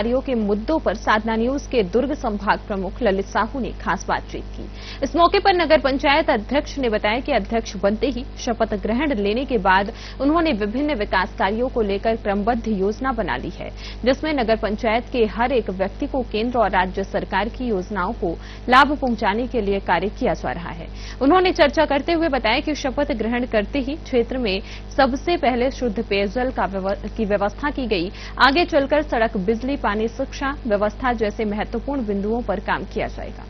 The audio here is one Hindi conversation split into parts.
के मुद्दों पर साधना न्यूज के दुर्ग संभाग प्रमुख ललित साहू ने खास बातचीत की। इस मौके पर नगर पंचायत अध्यक्ष ने बताया कि अध्यक्ष बनते ही शपथ ग्रहण लेने के बाद उन्होंने विभिन्न विकास कार्यों को लेकर क्रमबद्ध योजना बना ली है, जिसमें नगर पंचायत के हर एक व्यक्ति को केंद्र और राज्य सरकार की योजनाओं को लाभ पहुंचाने के लिए कार्य किया जा रहा है। उन्होंने चर्चा करते हुए बताया कि शपथ ग्रहण करते ही क्षेत्र में सबसे पहले शुद्ध पेयजल की व्यवस्था की गई। आगे चलकर सड़क, बिजली, पानी, शिक्षा व्यवस्था जैसे महत्वपूर्ण बिंदुओं पर काम किया जाएगा।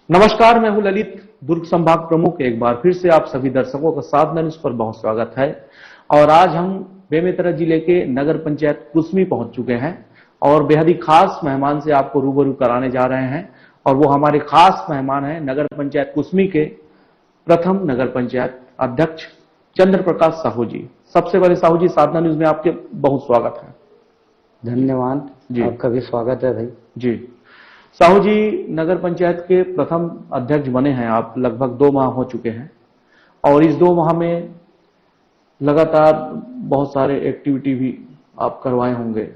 नमस्कार, मैं हूं ललित, दुर्ग संभाग प्रमुख। एक बार फिर से आप सभी दर्शकों का साधना न्यूज पर बहुत स्वागत है। और आज हम बेमेतरा जिले के नगर पंचायत कुसमी पहुंच चुके हैं और बेहद ही खास मेहमान से आपको रूबरू कराने जा रहे हैं। और वो हमारे खास मेहमान हैं नगर पंचायत कुसमी के प्रथम नगर पंचायत अध्यक्ष चंद्र प्रकाश साहू जी। सबसे पहले साहू जी, साधना न्यूज में आपके बहुत स्वागत है। धन्यवाद जी, आपका भी स्वागत है भाई जी। साहू जी, नगर पंचायत के प्रथम अध्यक्ष बने हैं आप, लगभग 2 माह हो चुके हैं और इस 2 माह में लगातार बहुत सारे एक्टिविटी भी आप करवाए होंगे,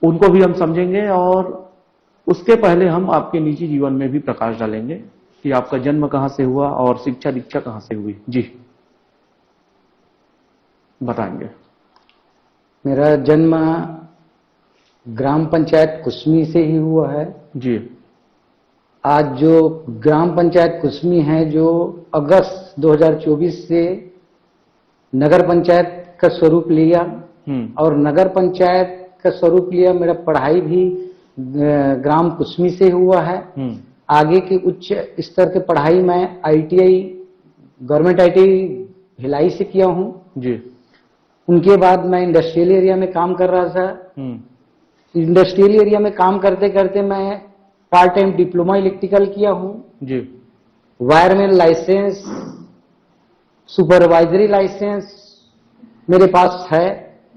उनको भी हम समझेंगे। और उसके पहले हम आपके निजी जीवन में भी प्रकाश डालेंगे कि आपका जन्म कहां से हुआ और शिक्षा दीक्षा कहां से हुई, जी बताएंगे। मेरा जन्म ग्राम पंचायत कुसमी से ही हुआ है जी। आज जो ग्राम पंचायत कुसमी है, जो अगस्त 2024 से नगर पंचायत का स्वरूप लिया और नगर पंचायत का स्वरूप लिया। मेरा पढ़ाई भी ग्राम कुसमी से हुआ है। आगे की उच्च स्तर की पढ़ाई मैं ITI, गवर्नमेंट ITI भिलाई से किया हूं जी। उनके बाद मैं इंडस्ट्रियल एरिया में काम कर रहा था। इंडस्ट्रियल एरिया में काम करते करते मैं पार्ट टाइम डिप्लोमा इलेक्ट्रिकल किया हूं जी। वायरमैन लाइसेंस, सुपरवाइजरी लाइसेंस मेरे पास है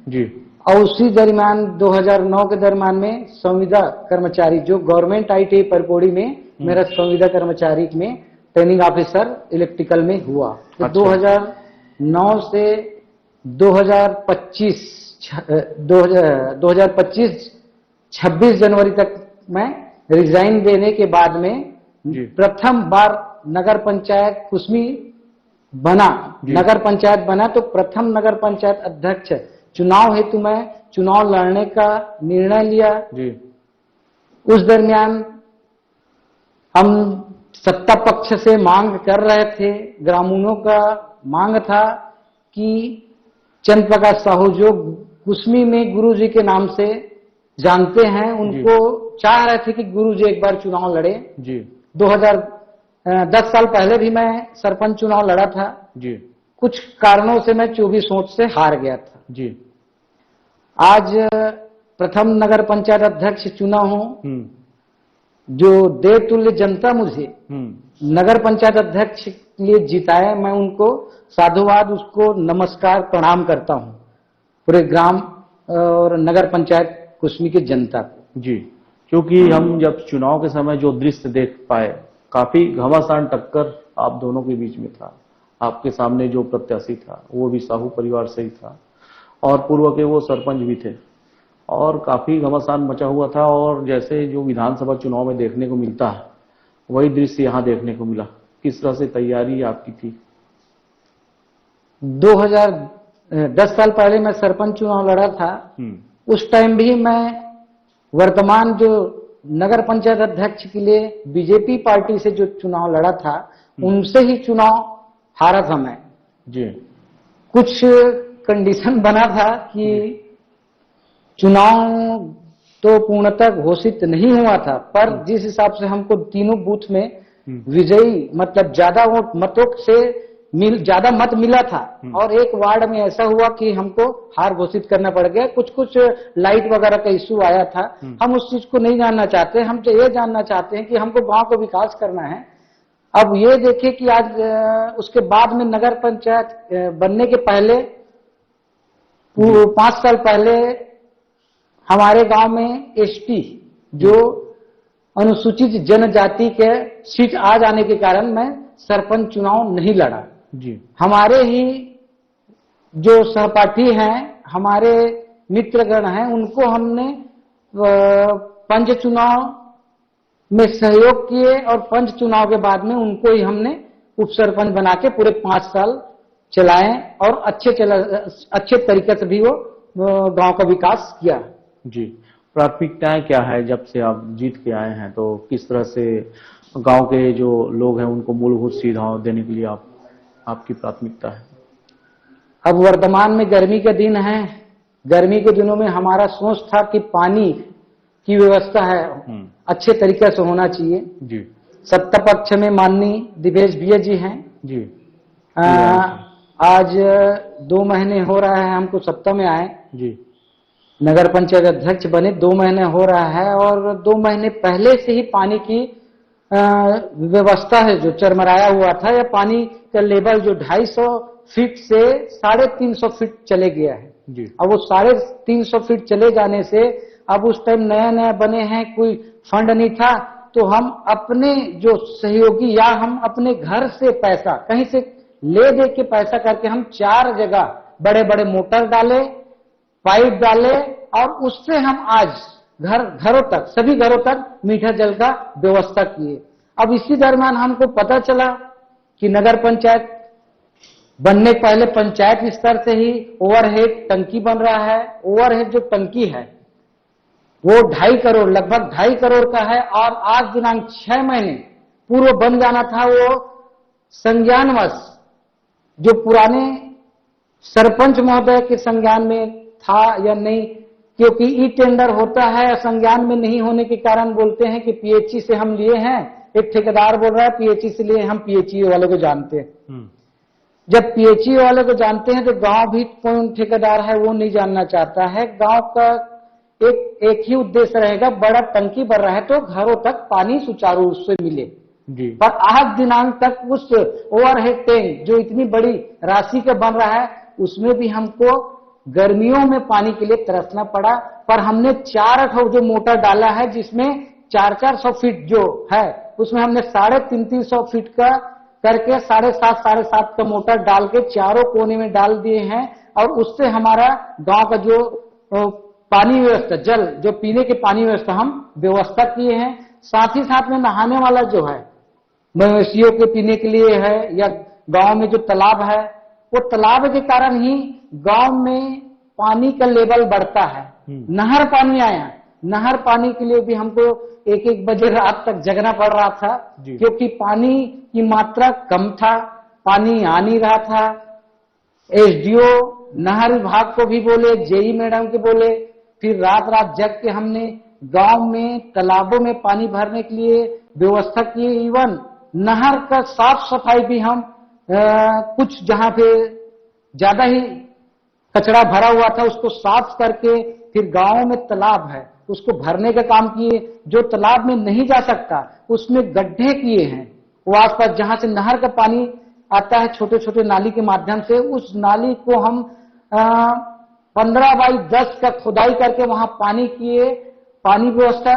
जी। और उसी दरमियान 2009 के दरमियान में संविदा कर्मचारी, जो गवर्नमेंट ITI परकोड़ी में मेरा संविदा कर्मचारी में ट्रेनिंग ऑफिसर इलेक्ट्रिकल में हुआ। तो अच्छा। 2009 से 2025 26 जनवरी तक मैं रिजाइन देने के बाद में प्रथम बार नगर पंचायत कुसमी बना। नगर पंचायत बना तो प्रथम नगर पंचायत अध्यक्ष चुनाव हेतु मैं चुनाव लड़ने का निर्णय लिया जी। उस दरमियान हम सत्ता पक्ष से मांग कर रहे थे, ग्रामीणों का मांग था कि चंद्र प्रकाश साहू जो कुसमी में गुरुजी के नाम से जानते हैं, उनको चाह रहे थे कि गुरुजी एक बार चुनाव लड़े जी। 10 साल पहले भी मैं सरपंच चुनाव लड़ा था जी। कुछ कारणों से मैं 24 वोट से हार गया था जी। आज प्रथम नगर पंचायत अध्यक्ष चुना हूं। जो देवतुल्य जनता मुझे नगर पंचायत अध्यक्ष के लिए जिताए, मैं उनको साधुवाद, उसको नमस्कार, प्रणाम करता हूं, पूरे ग्राम और नगर पंचायत कुसमी की जनता को जी। क्योंकि हम जब चुनाव के समय जो दृश्य देख पाए, काफी घमासान टक्कर आप दोनों के बीच में था। आपके सामने जो प्रत्याशी था वो भी साहू परिवार से ही था और पूर्व के वो सरपंच भी थे और काफी घमासान मचा हुआ था। और जैसे जो विधानसभा चुनाव में देखने को मिलता है, वही दृश्य यहाँ देखने को मिला। किस तरह से तैयारी आपकी थी? 10 साल पहले मैं सरपंच चुनाव लड़ा था। उस टाइम भी मैं वर्तमान जो नगर पंचायत अध्यक्ष के लिए बीजेपी पार्टी से जो चुनाव लड़ा था, उनसे ही चुनाव हारा था मैं जी। कुछ कंडीशन बना था कि चुनाव तो पूर्णतः घोषित नहीं हुआ था, पर जिस हिसाब से हमको तीनों बूथ में विजयी, मतलब ज्यादा वोट मतों से ज्यादा मत मिला था और एक वार्ड में ऐसा हुआ कि हमको हार घोषित करना पड़ गया। कुछ लाइट वगैरह का इश्यू आया था। हम उस चीज को नहीं जानना चाहते, हम तो ये जानना चाहते हैं कि हमको गांव को विकास करना है। अब ये देखिए कि आज उसके बाद में नगर पंचायत बनने के पहले 5 साल पहले हमारे गांव में ST जो अनुसूचित जनजाति के सीट आ जाने के कारण मैं सरपंच चुनाव नहीं लड़ा। जी। हमारे ही जो सहपाठी हैं, हमारे मित्रगण हैं, उनको हमने पंच चुनाव में सहयोग किए और पंच चुनाव के बाद में उनको ही हमने उप सरपंच बना के पूरे 5 साल चलाए और अच्छे तरीके से भी वो गांव का विकास किया। जी, प्राथमिकताएं क्या है जब से आप जीत के आए हैं, तो किस तरह से गांव के जो लोग हैं उनको मूलभूत सुविधाएं देने के लिए आपकी प्राथमिकता है? अब वर्तमान में गर्मी के दिन है, गर्मी के दिनों में हमारा सोच था कि पानी की व्यवस्था है अच्छे तरीके से होना चाहिए। जी। सत्ता पक्ष में माननीय दिवेश भैया जी हैं जी। आज 2 महीने हो रहा है हमको सत्ता में आए। जी। नगर पंचायत अध्यक्ष बने 2 महीने हो रहा है और 2 महीने पहले से ही पानी की व्यवस्था है जो चरमराया हुआ था, या पानी का लेवल जो 250 फीट से 350 फीट चले गया है। जी। अब वो 350 फीट चले जाने से अब उस टाइम नया नया बने हैं, कोई फंड नहीं था, तो हम अपने जो सहयोगी या हम अपने घर से पैसा कहीं से ले दे के पैसा करके हम 4 जगह बड़े बड़े मोटर डाले, पाइप डाले और उससे हम आज घरों तक, सभी घरों तक मीठा जल का व्यवस्था किए। अब इसी दरमियान हमको पता चला कि नगर पंचायत बनने पहले पंचायत स्तर से ही ओवरहेड टंकी बन रहा है। ओवरहेड जो टंकी है वो 2.5 करोड़, लगभग 2.5 करोड़ का है और आज दिनांक 6 महीने पूर्व बन जाना था। वो संज्ञानवश जो पुराने सरपंच महोदय के संज्ञान में था या नहीं, क्योंकि ई टेंडर होता है, संज्ञान में नहीं होने के कारण बोलते हैं कि पीएचई से हम लिए हैं। एक ठेकेदार बोल रहा है पीएचई से लिए, हम पीएचई वाले को जानते हैं। जब पीएचई वाले को जानते हैं तो गांव भी कौन ठेकेदार है वो नहीं जानना चाहता है। गांव का एक ही उद्देश्य रहेगा, बड़ा टंकी बन रहा है तो घरों तक पानी सुचारू रूप से मिले। जी। पर आज दिनांक तक उस ओवरहेड टैंक जो इतनी बड़ी राशि का बन रहा है उसमें भी हमको गर्मियों में पानी के लिए तरसना पड़ा। पर हमने 4 जो मोटर डाला है जिसमें 400 फीट जो है उसमें हमने 350 फीट का करके 7.5 का मोटर डाल के चारों कोने में डाल दिए हैं और उससे हमारा गांव का जो पानी व्यवस्था, जल जो पीने के पानी व्यवस्था हम व्यवस्था किए हैं। साथ ही साथ में नहाने वाला जो है मवेशियों के पीने के लिए है, या गांव में जो तालाब है वो तालाब के कारण ही गांव में पानी का लेवल बढ़ता है। नहर पानी आया, नहर पानी के लिए भी हमको 1-1 बजे रात तक जगना पड़ रहा था क्योंकि पानी की मात्रा कम था, पानी आ नहीं रहा था। एसडीओ नहर विभाग को भी बोले, जेई मैडम के बोले, फिर रात रात जग के हमने गांव में तालाबों में पानी भरने के लिए व्यवस्था की। इवन नहर का साफ सफाई भी हम कुछ जहां पे ज्यादा ही कचरा भरा हुआ था उसको साफ करके फिर गांव में तालाब है उसको भरने का काम किए। जो तालाब में नहीं जा सकता उसमें गड्ढे किए हैं, वो आसपास जहां से नहर का पानी आता है छोटे छोटे नाली के माध्यम से, उस नाली को हम 15 बाई 10 का खुदाई करके वहां पानी किए। पानी व्यवस्था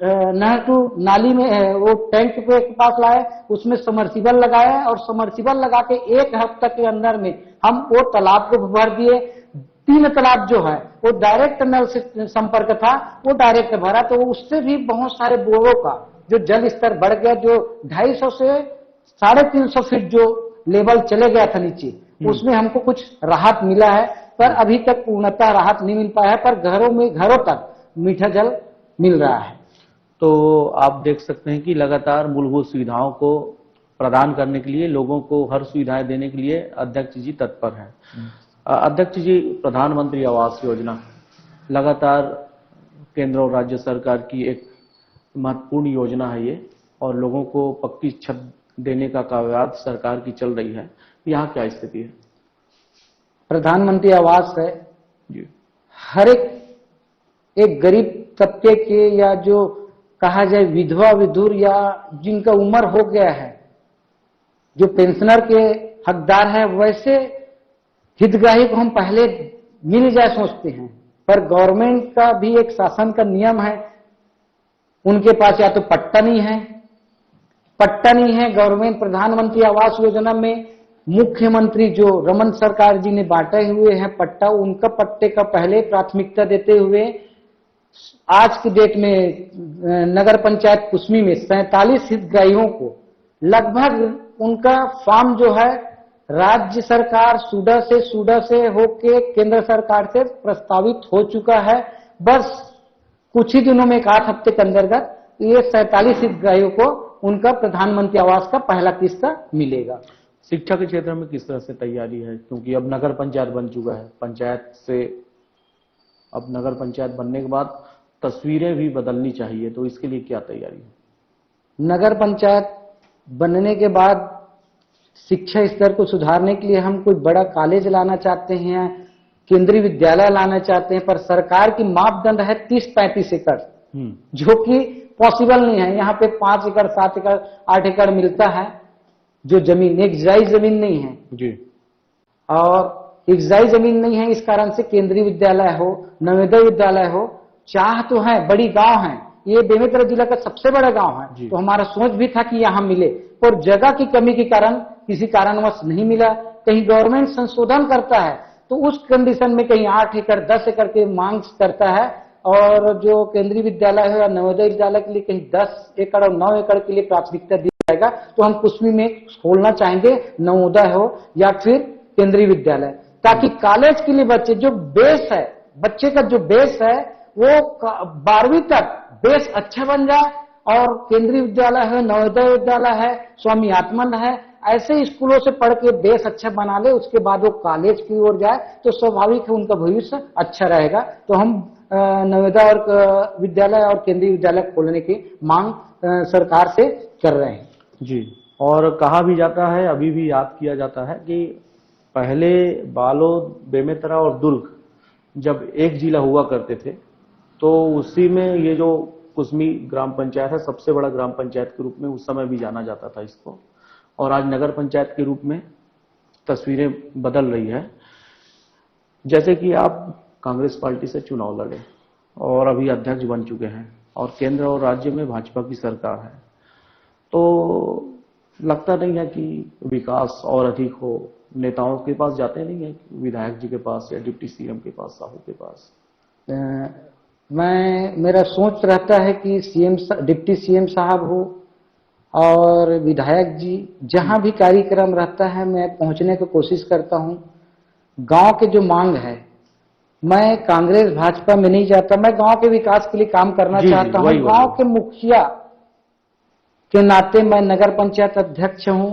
नहर टू नाली में वो टैंक के पास लाए, उसमें समर्सिबल लगाए और समर्सिबल लगा के 1 हफ्ते के अंदर में हम वो तालाब को भर दिए। 3 तालाब जो है वो डायरेक्ट नल से संपर्क था, वो डायरेक्ट भरा, तो उससे भी बहुत सारे बोरों का जो जल स्तर बढ़ गया, जो 250 से 350 फीट जो लेवल चले गया था नीचे, उसमें हमको कुछ राहत मिला है। पर अभी तक पूर्णतः राहत नहीं मिल पाया है, पर घरों तक मीठा जल मिल रहा है। तो आप देख सकते हैं कि लगातार मूलभूत सुविधाओं को प्रदान करने के लिए, लोगों को हर सुविधाएं देने के लिए अध्यक्ष जी तत्पर हैं। अध्यक्ष जी, प्रधानमंत्री आवास योजना लगातार केंद्र और राज्य सरकार की एक महत्वपूर्ण योजना है ये, और लोगों को पक्की छत देने का कवायद सरकार की चल रही है। यहाँ क्या स्थिति है? प्रधानमंत्री आवास है जी, हर एक गरीब तबके के, या जो कहा जाए विधवा विधुर, या जिनका उम्र हो गया है, जो पेंशनर के हकदार है, वैसे हितग्राही को हम पहले मिल जाए सोचते हैं। पर गवर्नमेंट का भी एक शासन का नियम है, उनके पास या तो पट्टा नहीं है गवर्नमेंट प्रधानमंत्री आवास योजना में मुख्यमंत्री जो रमन सरकार जी ने बांटे हुए हैं पट्टा, उनका पट्टे का पहले प्राथमिकता देते हुए आज की डेट में नगर पंचायत कुसमी में 47 हितग्राहियों को लगभग उनका फॉर्म जो है राज्य सरकार सूडा से होके केंद्र सरकार से प्रस्तावित हो चुका है। बस कुछ ही दिनों में, एक 8 हफ्ते के अंतर्गत ये 47 हितग्राहियों को उनका प्रधानमंत्री आवास का पहला किस्ता मिलेगा। शिक्षा के क्षेत्र में किस तरह से तैयारी है, क्योंकि अब नगर पंचायत बन चुका है, पंचायत से अब नगर पंचायत बनने के बाद तस्वीरें भी बदलनी चाहिए, तो इसके लिए क्या तैयारी है? नगर पंचायत बनने के बाद शिक्षा स्तर को सुधारने के लिए हम कोई बड़ा कॉलेज लाना चाहते हैं, केंद्रीय विद्यालय लाना चाहते हैं, पर सरकार की मापदंड है 30-35 एकड़, जो कि पॉसिबल नहीं है। यहाँ पे 5 एकड़ 7 एकड़ 8 एकड़ मिलता है जो जमीन, एक जायज जमीन नहीं है जी, और एक जायज जमीन नहीं है। इस कारण से केंद्रीय विद्यालय हो, नवोदय विद्यालय हो, चाह तो है, बड़ी गांव है, ये बेमेतरा जिला का सबसे बड़ा गांव है, तो हमारा सोच भी था कि यहाँ मिले, पर जगह की कमी के कारण किसी कारणवश नहीं मिला। कहीं गवर्नमेंट संशोधन करता है तो उस कंडीशन में कहीं 8 एकड़ 10 एकड़ के मांग करता है, और जो केंद्रीय विद्यालय है या नवोदय विद्यालय के लिए कहीं 10 एकड़ और 9 एकड़ के लिए प्राथमिकता दी जाएगा। तो हम कुसमी में खोलना चाहेंगे, नवोदय हो या फिर केंद्रीय विद्यालय, ताकि कॉलेज के लिए बच्चे जो बेस है, बच्चे का जो बेस है वो 12वीं तक बेस अच्छा बन जाए, और केंद्रीय विद्यालय है, नवोदय विद्यालय है, स्वामी आत्मानंद है, ऐसे स्कूलों से पढ़ के बेस अच्छा बना ले, उसके बाद वो कॉलेज की ओर जाए तो स्वाभाविक है उनका भविष्य अच्छा रहेगा। तो हम नवोदय और विद्यालय और केंद्रीय विद्यालय खोलने की मांग सरकार से कर रहे हैं जी। और कहा भी जाता है, अभी भी याद किया जाता है कि पहले बालोद, बेमेतरा और दुर्ग जब एक जिला हुआ करते थे, तो उसी में ये जो कुसमी ग्राम पंचायत है, सबसे बड़ा ग्राम पंचायत के रूप में उस समय भी जाना जाता था इसको, और आज नगर पंचायत के रूप में तस्वीरें बदल रही है। जैसे कि आप कांग्रेस पार्टी से चुनाव लड़े और अभी अध्यक्ष बन चुके हैं, और केंद्र और राज्य में भाजपा की सरकार है, तो लगता नहीं है कि विकास और अधिक हो? नेताओं के पास जाते नहीं है, विधायक जी के पास या डिप्टी सीएम के पास, साहू के पास? मेरा सोच रहता है कि डिप्टी सीएम साहब हो और विधायक जी, जहां भी कार्यक्रम रहता है मैं पहुंचने की कोशिश करता हूं। गांव के जो मांग है, मैं कांग्रेस भाजपा में नहीं जाता, मैं गांव के विकास के लिए काम करना चाहता हूं। गांव के मुखिया के नाते मैं नगर पंचायत अध्यक्ष हूं,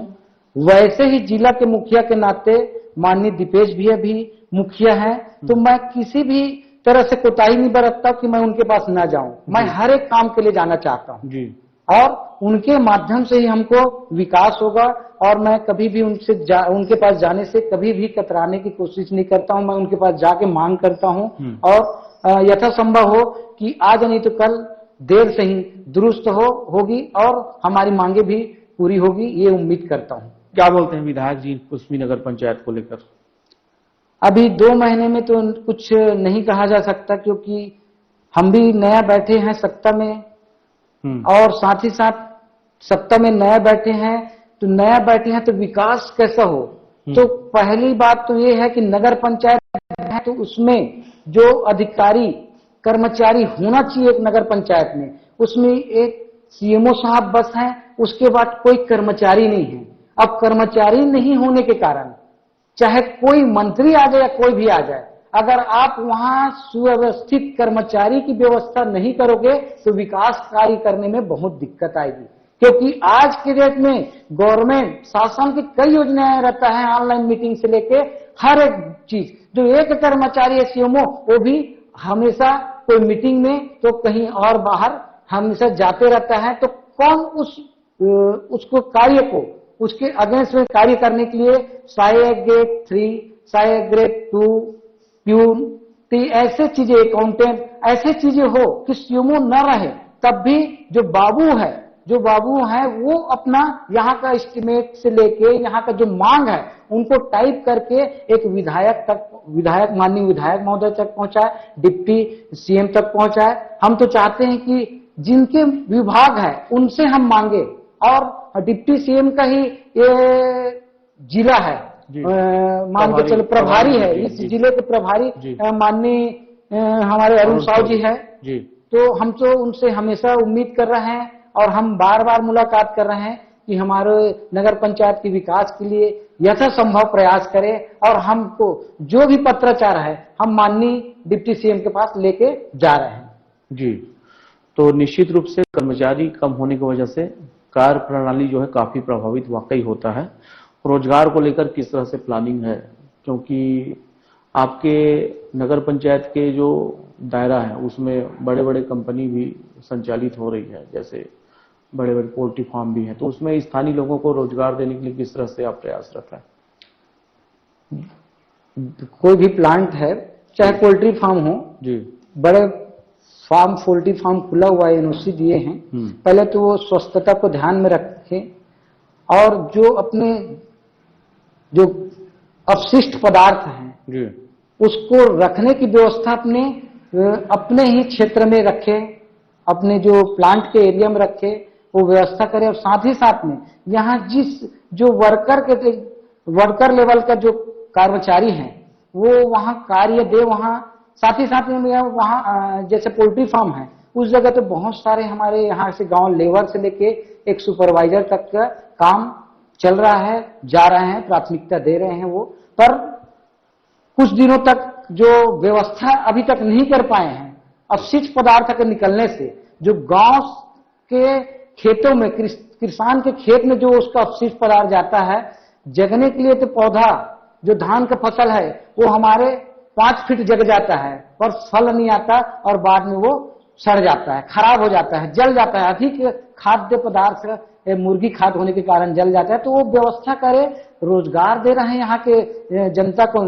वैसे ही जिला के मुखिया के नाते माननीय दीपेश भैया भी मुखिया हैं, तो मैं किसी भी तरह से कोताही नहीं बरतता कि मैं उनके पास ना जाऊं। मैं हर एक काम के लिए जाना चाहता हूं जी, और उनके माध्यम से ही हमको विकास होगा, और मैं कभी भी उनके पास जाने से कभी भी कतराने की कोशिश नहीं करता हूं। मैं उनके पास जाके मांग करता हूं, और यथासंभव हो कि आज नहीं तो कल देर से ही दुरुस्त होगी और हमारी मांगे भी पूरी होगी, ये उम्मीद करता हूं। क्या बोलते हैं विधायक जी कुसमी नगर पंचायत को लेकर? अभी 2 महीने में तो कुछ नहीं कहा जा सकता, क्योंकि हम भी नया बैठे हैं सत्ता में, और साथ ही साथ सत्ता में नया बैठे हैं तो विकास कैसा हो। तो पहली बात तो ये है कि नगर पंचायत है तो उसमें जो अधिकारी कर्मचारी होना चाहिए एक नगर पंचायत में, उसमें एक सीएमओ साहब बस हैं, उसके बाद कोई कर्मचारी नहीं है। अब कर्मचारी नहीं होने के कारण चाहे कोई मंत्री आ जाए या कोई भी आ जाए, अगर आप वहां सुव्यवस्थित कर्मचारी की व्यवस्था नहीं करोगे तो विकास कार्य करने में बहुत दिक्कत आएगी। क्योंकि आज के डेट में गवर्नमेंट शासन की कई योजनाएं रहता है, ऑनलाइन मीटिंग से लेके हर एक चीज, जो एक कर्मचारी है सीएमओ, वो भी हमेशा कोई मीटिंग में तो कहीं और बाहर हमेशा जाते रहता है। तो कौन उसको कार्य को उसके अगेंस्ट में कार्य करने के लिए सहायक ग्रेड 3, सहायक ग्रेड 2, प्यून, ऐसे चीजें, अकाउंटेंट, ऐसे चीजें हो कि सीएमओ न रहे, तब भी जो बाबू है वो अपना यहाँ का एस्टिमेट से लेके यहाँ का जो मांग है उनको टाइप करके एक विधायक माननीय विधायक महोदय तक पहुंचाए, डिप्टी सीएम तक पहुंचाए। हम तो चाहते हैं कि जिनके विभाग है उनसे हम मांगे, और डिप्टी सीएम का ही ये जिला है, मान के चलो प्रभारी है, इस जिले के प्रभारी माननीय हमारे अरुण साहु जी है जी। तो हम तो उनसे हमेशा उम्मीद कर रहे हैं और हम बार बार मुलाकात कर रहे हैं कि हमारे नगर पंचायत के विकास के लिए यथासंभव प्रयास करें और हमको जो भी पत्राचार है हम माननीय डिप्टी सीएम के पास लेके जा रहे हैं जी। तो निश्चित रूप से कर्मचारी कम होने की वजह से कार्य प्रणाली जो है काफी प्रभावित वाकई होता है। रोजगार को लेकर किस तरह से प्लानिंग है, क्योंकि आपके नगर पंचायत के जो दायरा है उसमें बड़े बड़े कंपनी भी संचालित हो रही है, जैसे बड़े बड़े पोल्ट्री फार्म भी हैं, तो उसमें स्थानीय लोगों को रोजगार देने के लिए किस तरह से आप प्रयासरत हैं? कोई भी प्लांट है, चाहे पोल्ट्री फार्म हो जी, बड़े फार्म पोल्ट्री फार्म खुला हुआ है, एनओसी दिए हैं, पहले तो वो स्वच्छता को ध्यान में रखें और जो अपने जो अपशिष्ट पदार्थ हैं जी, उसको रखने की व्यवस्था अपने ही क्षेत्र में रखे, अपने जो प्लांट के एरिया में रखे, वो व्यवस्था करे। और साथ ही साथ में यहाँ जिस जो वर्कर लेवल का जो कर्मचारी हैं वो वहाँ कार्य दे, वहाँ साथ ही साथ में वहाँ जैसे पोल्ट्री फार्म है उस जगह तो बहुत सारे हमारे यहाँ से गांव लेबर से लेके एक सुपरवाइजर तक का काम चल रहा है, जा रहे हैं, प्राथमिकता दे रहे हैं वो। पर कुछ दिनों तक जो व्यवस्था अभी तक नहीं कर पाए हैं, अपशिष्ट पदार्थ के निकलने से जो गांव के खेतों में किसान के खेत में जो उसका अपशिष्ट पदार्थ जाता है, जगने के लिए तो पौधा जो धान का फसल है वो हमारे 5 फीट जग जाता है पर फल नहीं आता और बाद में वो सड़ जाता है, खराब हो जाता है, जल जाता है। अधिक खाद्य पदार्थ मुर्गी खाद होने के कारण जल जाता है। तो वो व्यवस्था करे, रोजगार दे रहे हैं यहाँ के जनता को,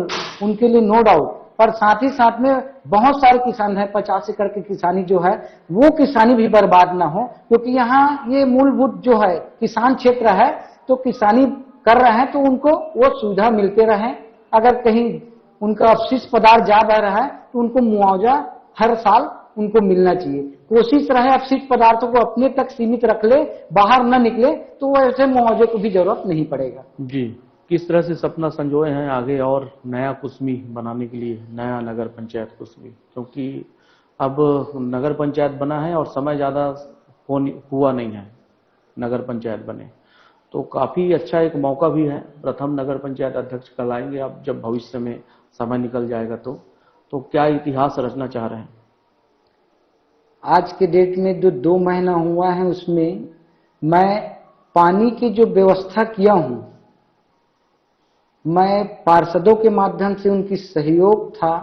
उनके लिए नो डाउट, पर साथ ही साथ में बहुत सारे किसान हैं, 50 एकड़ की किसानी जो है वो किसानी भी बर्बाद ना हो, क्योंकि यहाँ ये मूलभूत जो है किसान क्षेत्र है, तो किसानी कर रहे हैं तो उनको वो सुविधा मिलते रहे। अगर कहीं उनका अपशिष्ट पदार्थ जा बह रहा है तो उनको मुआवजा हर साल उनको मिलना चाहिए। कोशिश रहे अपशिष्ट पदार्थों को अपने तक सीमित रख ले, बाहर न निकले, तो ऐसे मुआवजे को भी जरूरत नहीं पड़ेगा जी। किस तरह से सपना संजोए हैं आगे और नया कुसमी बनाने के लिए, नया नगर पंचायत कुसमी, क्योंकि अब नगर पंचायत बना है और समय ज्यादा हुआ नहीं है नगर पंचायत बने, तो काफी अच्छा एक मौका भी है। प्रथम नगर पंचायत अध्यक्ष कहलाएंगे आप जब भविष्य में समय निकल जाएगा तो क्या इतिहास रचना चाह रहे हैं? आज के डेट में जो 2 महीना हुआ है उसमें मैं पानी की जो व्यवस्था किया हूं, मैं पार्षदों के माध्यम से उनकी सहयोग था,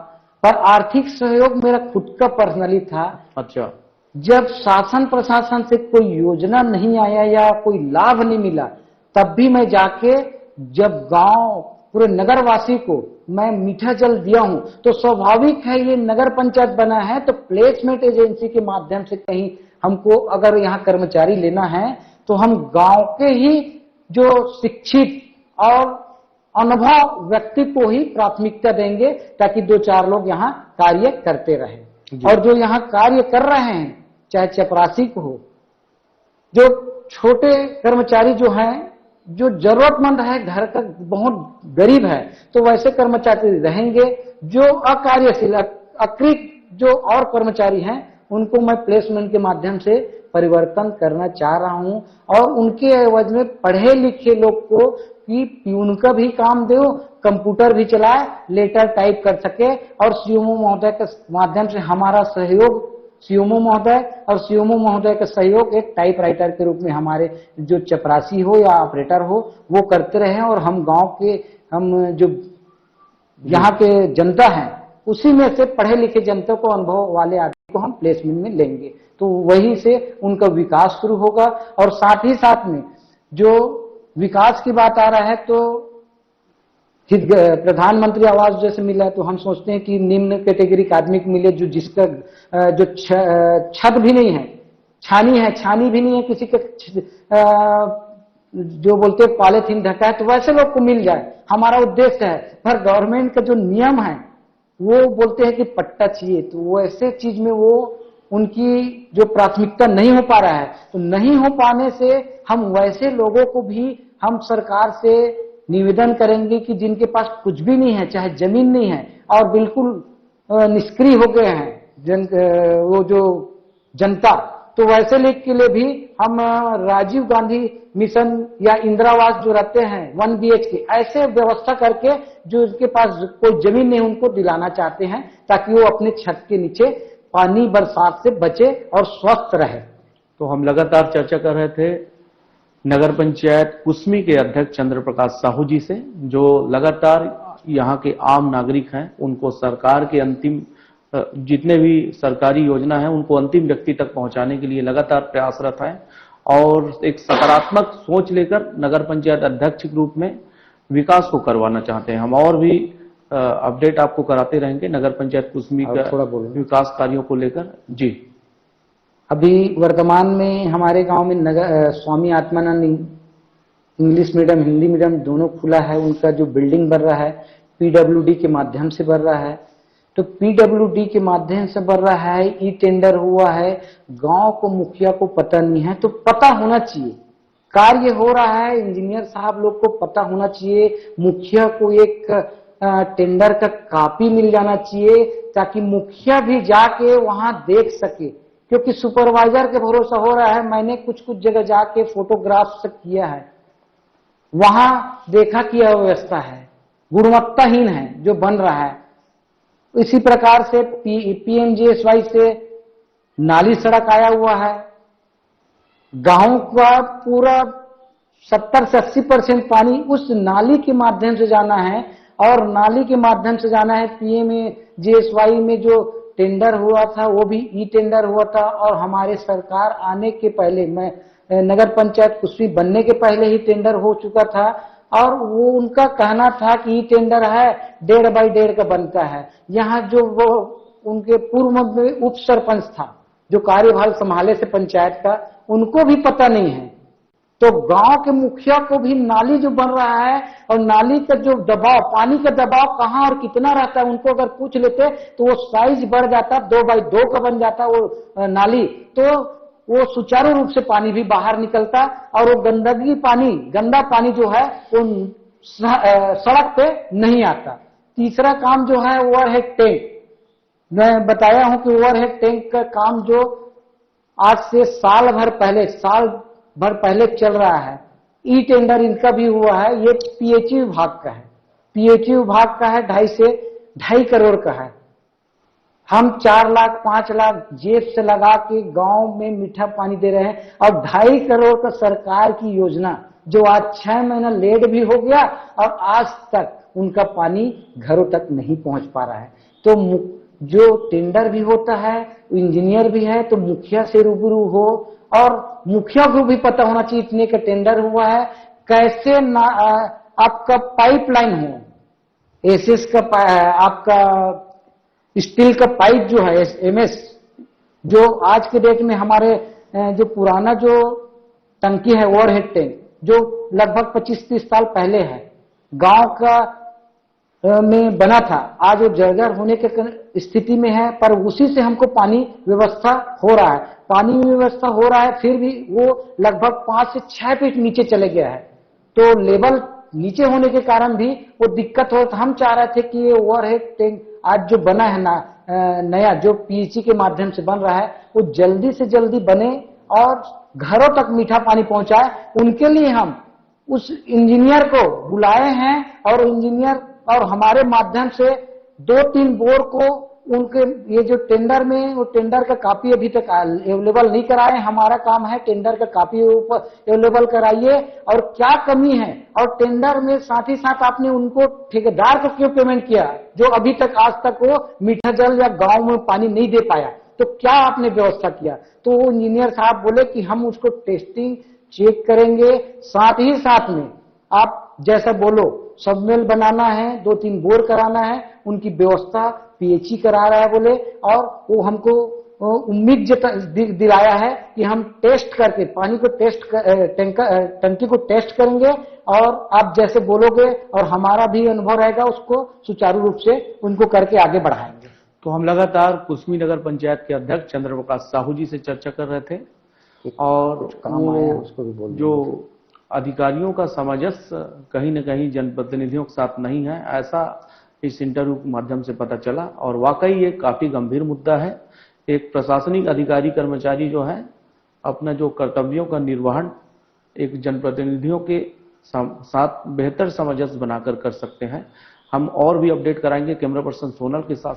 पर आर्थिक सहयोग मेरा खुद का पर्सनली था। अच्छा। जब शासन प्रशासन से कोई योजना नहीं आया या कोई लाभ नहीं मिला, तब भी मैं जाके जब गांव पूरे नगरवासी को मैं मीठा जल दिया हूं, तो स्वाभाविक है ये नगर पंचायत बना है तो प्लेसमेंट एजेंसी के माध्यम से कहीं हमको अगर यहाँ कर्मचारी लेना है तो हम गांव के ही जो शिक्षित और अनुभव व्यक्ति को ही प्राथमिकता देंगे, ताकि 2-4 लोग यहाँ कार्य करते रहे। और जो यहाँ कार्य कर रहे हैं, चाहे चपरासी को हो, जो छोटे कर्मचारी जो हैं, जो जरूरतमंद है, घर का बहुत गरीब है, तो वैसे कर्मचारी रहेंगे। जो अकार्यशील अकृत जो और कर्मचारी हैं उनको मैं प्लेसमेंट के माध्यम से परिवर्तन करना चाह रहा हूं और उनके एवज में पढ़े लिखे लोग को कि प्यून का भी काम दो, कंप्यूटर भी चलाए, लेटर टाइप कर सके, और सीएमओ महोदय के माध्यम से हमारा सहयोग, सीएमओ महोदय और सीएमओ महोदय का सहयोग एक टाइपराइटर के रूप में हमारे जो चपरासी हो या ऑपरेटर हो वो करते रहे, और हम गांव के हम जो यहाँ के जनता है उसी में से पढ़े लिखे जनता को, अनुभव वाले आदमी को हम प्लेसमेंट में लेंगे, तो वहीं से उनका विकास शुरू होगा। और साथ ही साथ में जो विकास की बात आ रहा है, तो प्रधानमंत्री आवास जैसे मिला है, तो हम सोचते हैं कि निम्न कैटेगरी का आदमी को मिले, जो जिसका जो छत भी नहीं है, छानी भी नहीं है, किसी का जो बोलते हैं पॉलीथीन ढका है, तो वैसे लोग को मिल जाए, हमारा उद्देश्य है। पर गवर्नमेंट का जो नियम है वो बोलते हैं कि पट्टा चाहिए, तो वैसे चीज में वो उनकी जो प्राथमिकता नहीं हो पा रहा है, तो नहीं हो पाने से हम वैसे लोगों को भी हम सरकार से निवेदन करेंगे कि जिनके पास कुछ भी नहीं है, चाहे जमीन नहीं है और बिल्कुल निष्क्रिय हो गए हैं वो जो जनता, तो वैसे लोग के लिए भी हम राजीव गांधी मिशन या इंदिरावास जो रहते हैं 1 BHK ऐसे व्यवस्था करके जो उनके पास कोई जमीन नहीं उनको दिलाना चाहते हैं, ताकि वो अपने छत के नीचे पानी बरसात से बचे और स्वस्थ रहे। तो हम लगातार चर्चा कर रहे थे नगर पंचायत कुसमी के अध्यक्ष चंद्र प्रकाश साहू जी से, जो लगातार यहाँ के आम नागरिक हैं उनको सरकार के अंतिम जितने भी सरकारी योजना है उनको अंतिम व्यक्ति तक पहुंचाने के लिए लगातार प्रयासरत है और एक सकारात्मक सोच लेकर नगर पंचायत अध्यक्ष के रूप में विकास को करवाना चाहते हैं। हम और भी अपडेट आपको कराते रहेंगे नगर पंचायत कुसमी का विकास कार्यों को लेकर। जी, अभी वर्तमान में हमारे गांव में Swami Atmanand English medium Hindi medium दोनों खुला है। उनका जो बिल्डिंग बन रहा है PWD के माध्यम से बन रहा है, तो PWD के माध्यम से बन रहा है, ई टेंडर हुआ है। गांव को मुखिया को पता नहीं है, तो पता होना चाहिए। कार्य हो रहा है, इंजीनियर साहब लोग को पता होना चाहिए, मुखिया को एक टेंडर का कॉपी मिल जाना चाहिए, ताकि मुखिया भी जाके वहां देख सके। क्योंकि सुपरवाइजर के भरोसा हो रहा है। मैंने कुछ कुछ जगह जाके फोटोग्राफ से किया है, वहां देखा कि अव्यवस्था है, गुणवत्ताहीन है जो बन रहा है। इसी प्रकार से PMGSY से नाली सड़क आया हुआ है। गांव का पूरा 70 से 80% पानी उस नाली के माध्यम से जाना है और नाली के माध्यम से जाना है। PMGSY में जो टेंडर हुआ था वो भी ई टेंडर हुआ था और हमारे सरकार आने के पहले, मैं नगर पंचायत कुसमी बनने के पहले ही टेंडर हो चुका था और वो उनका कहना था कि ई टेंडर है 1.5 बाई 1.5 का बनता है। यहाँ जो वो उनके पूर्व में उप सरपंच था जो कार्यभार संभाले से पंचायत का, उनको भी पता नहीं है। तो गांव के मुखिया को भी नाली जो बन रहा है और नाली का जो दबाव, पानी का दबाव कहां और कितना रहता है, उनको अगर पूछ लेते तो वो साइज बढ़ जाता, 2 बाई 2 का बन जाता वो नाली, तो वो सुचारू रूप से पानी भी बाहर निकलता और वो गंदा पानी जो है वो सड़क पे नहीं आता। तीसरा काम जो है ओवरहेड टैंक, मैं बताया हूं कि ओवरहेड टैंक का काम जो आज से साल भर पहले चल रहा है, ई टेंडर इनका भी हुआ है। ये PHE विभाग का है, PHE विभाग का है, 2.5 से 2.5 करोड़ का है। हम 4 लाख 5 लाख जेब से लगा के गांव में मीठा पानी दे रहे हैं और 2.5 करोड़ का सरकार की योजना जो आज 6 महीना लेट भी हो गया और आज तक उनका पानी घरों तक नहीं पहुंच पा रहा है। तो जो टेंडर भी होता है, इंजीनियर भी है, तो मुखिया से रूबरू हो और मुखिया को भी पता होना चाहिए इतने का टेंडर हुआ है, कैसे आपका पाइपलाइन हो, SS का आपका स्टील का पाइप जो है MS, जो आज के डेट में हमारे जो पुराना जो टंकी है ओवरहेड टैंक जो लगभग 25-30 साल पहले है, गांव का में बना था, आज वो जर्जर होने के स्थिति में है, पर उसी से हमको पानी व्यवस्था हो रहा है। पानी व्यवस्था हो रहा है, फिर भी वो लगभग 5 से 6 फीट नीचे चले गया है। तो लेवल नीचे होने के कारण भी वो दिक्कत हो। हम चाह रहे थे कि ये ओवरहेड टैंक आज जो बना है नया जो PHE के माध्यम से बन रहा है, वो जल्दी से जल्दी बने और घरों तक मीठा पानी पहुंचाए। उनके लिए हम उस इंजीनियर को बुलाए हैं और इंजीनियर और हमारे माध्यम से 2-3 बोर को उनके ये जो टेंडर में, वो टेंडर का कॉपी अभी तक अवेलेबल नहीं कराए। हमारा काम है टेंडर का कॉपी अवेलेबल कराइए और क्या कमी है, और टेंडर में साथ ही साथ आपने उनको ठेकेदार को क्यों पेमेंट किया जो अभी तक आज तक वो मीठा जल या गांव में पानी नहीं दे पाया, तो क्या आपने व्यवस्था किया? तो वो इंजीनियर साहब बोले कि हम उसको टेस्टिंग चेक करेंगे, साथ ही साथ में आप जैसा बोलो सबमेल बनाना है, 2-3 बोर कराना है, उनकी व्यवस्था PHE करा रहा है बोले। और वो हमको उम्मीद दिलाया है कि हम टेस्ट करके पानी को टंकी को टेस्ट करेंगे और आप जैसे बोलोगे और हमारा भी अनुभव रहेगा उसको सुचारू रूप से उनको करके आगे बढ़ाएंगे। तो हम लगातार कुसमी नगर पंचायत के अध्यक्ष चंद्र प्रकाश साहू जी से चर्चा कर रहे थे और काम आया उसको भी बोल जो अधिकारियों का सामंजस्य कहीं न कहीं जनप्रतिनिधियों के साथ नहीं है, ऐसा इस इंटरव्यू के माध्यम से पता चला। और वाकई ये काफी गंभीर मुद्दा है। एक प्रशासनिक अधिकारी कर्मचारी जो है अपना जो कर्तव्यों का निर्वहन एक जनप्रतिनिधियों के साथ बेहतर सामंजस्य बनाकर कर सकते हैं। हम और भी अपडेट कराएंगे कैमरा पर्सन सोनल के साथ।